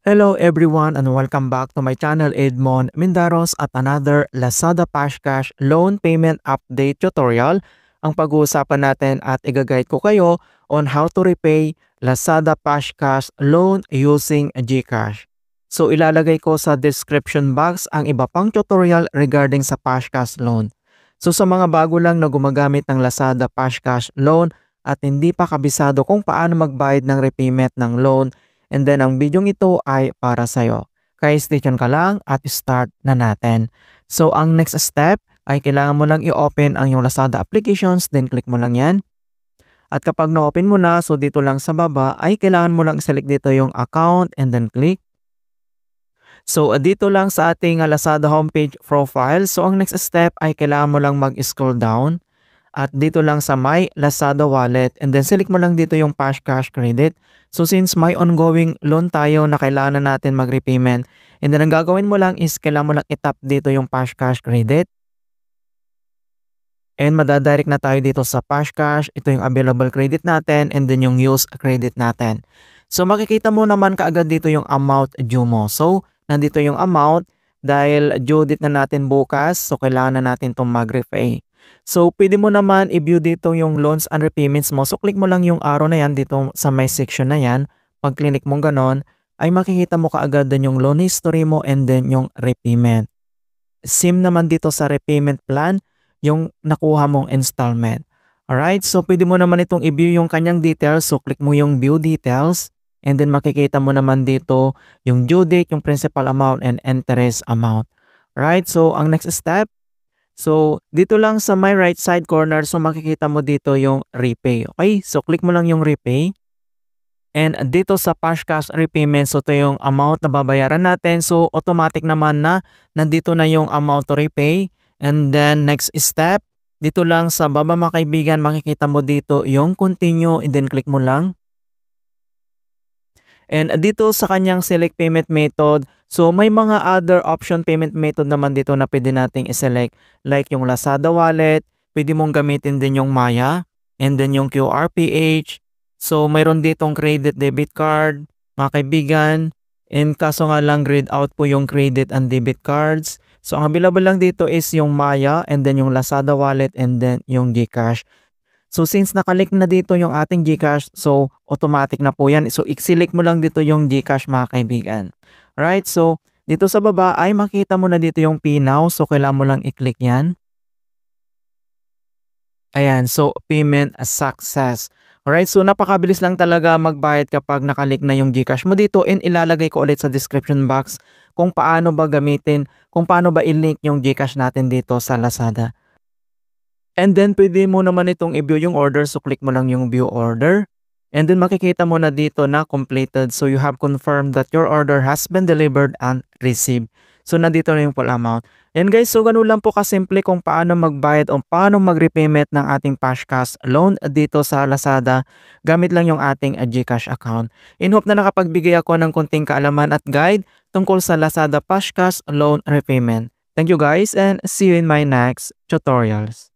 Hello everyone and welcome back to my channel Edmond Mindaros at another Lazada Pashcash Loan Payment Update tutorial. Ang pag-uusapan natin at i-guide ko kayo on how to repay Lazada Pashcash loan using GCash. So ilalagay ko sa description box ang iba pang tutorial regarding sa Pashcash loan. So sa mga bago lang na gumagamit ng Lazada Pashcash loan at hindi pa kabisado kung paano magbayad ng repayment ng loan, and then ang video ito ay para sa'yo. Kaya stay tuned ka lang at start na natin. So ang next step ay kailangan mo lang i-open ang yung Lazada applications, then click mo lang yan. At kapag na-open mo na, so dito lang sa baba ay kailangan mo lang select dito yung account and then click. So dito lang sa ating Lazada homepage profile, so ang next step ay kailangan mo lang mag-scroll down. At dito lang sa My Lazada Wallet and then select mo lang dito yung Pashcash Credit. So since may ongoing loan tayo na kailangan natin mag-repayment, and then ang gagawin mo lang is kailangan mo lang itap dito yung Pashcash Credit. And madadirect na tayo dito sa Pashcash. Ito yung available credit natin and then yung use credit natin. So makikita mo naman kaagad dito yung amount due mo. So nandito yung amount dahil due date na natin bukas, so kailangan na natin itong mag-repay. So, pwede mo naman i-view dito yung loans and repayments mo. So, click mo lang yung arrow na yan dito sa my section na yan. Pag click mo ganon, ay makikita mo kaagad din yung loan history mo and then yung repayment. Same naman dito sa repayment plan, yung nakuha mong installment. Alright, so pwede mo naman itong i-view yung kanyang details. So, click mo yung view details. And then makikita mo naman dito yung due date, yung principal amount, and interest amount. Alright, so ang next step, so, dito lang sa my right side corner, so makikita mo dito yung repay. Okay? So, click mo lang yung repay. And dito sa Pashcash repayment, so ito yung amount na babayaran natin. So, automatic naman na nandito na yung amount to repay. And then, next step, dito lang sa baba mga kaibigan, makikita mo dito yung continue and then click mo lang. And dito sa kanyang select payment method, so may mga other option payment method naman dito na pwede nating i-select. Like yung Lazada Wallet, pwede mong gamitin din yung Maya, and then yung QRPH. So mayroon ditong credit debit card, mga kaibigan. And kaso nga lang grayed out po yung credit and debit cards. So ang available lang dito is yung Maya, and then yung Lazada Wallet, and then yung GCash. So since nakalink na dito yung ating GCash, so automatic na po yan. So i-select mo lang dito yung GCash mga kaibigan. Alright, so dito sa baba ay makita mo na dito yung Pay Now. So kailangan mo lang i-click yan. Ayan, so payment success. Alright, so napakabilis lang talaga magbayad kapag nakalink na yung GCash mo dito, and ilalagay ko ulit sa description box kung paano ba gamitin, kung paano ba i-link yung GCash natin dito sa Lazada. And then, pwede mo naman itong i-view yung order. So, click mo lang yung view order. And then, makikita mo na dito na completed. So, you have confirmed that your order has been delivered and received. So, nandito na yung full amount. And guys, so ganun lang po kasimple kung paano magbayad o paano mag-repayment ng ating Pashcash loan dito sa Lazada gamit lang yung ating GCash account. In hope na nakapagbigay ako ng konting kaalaman at guide tungkol sa Lazada Pashcash loan repayment. Thank you guys and see you in my next tutorials.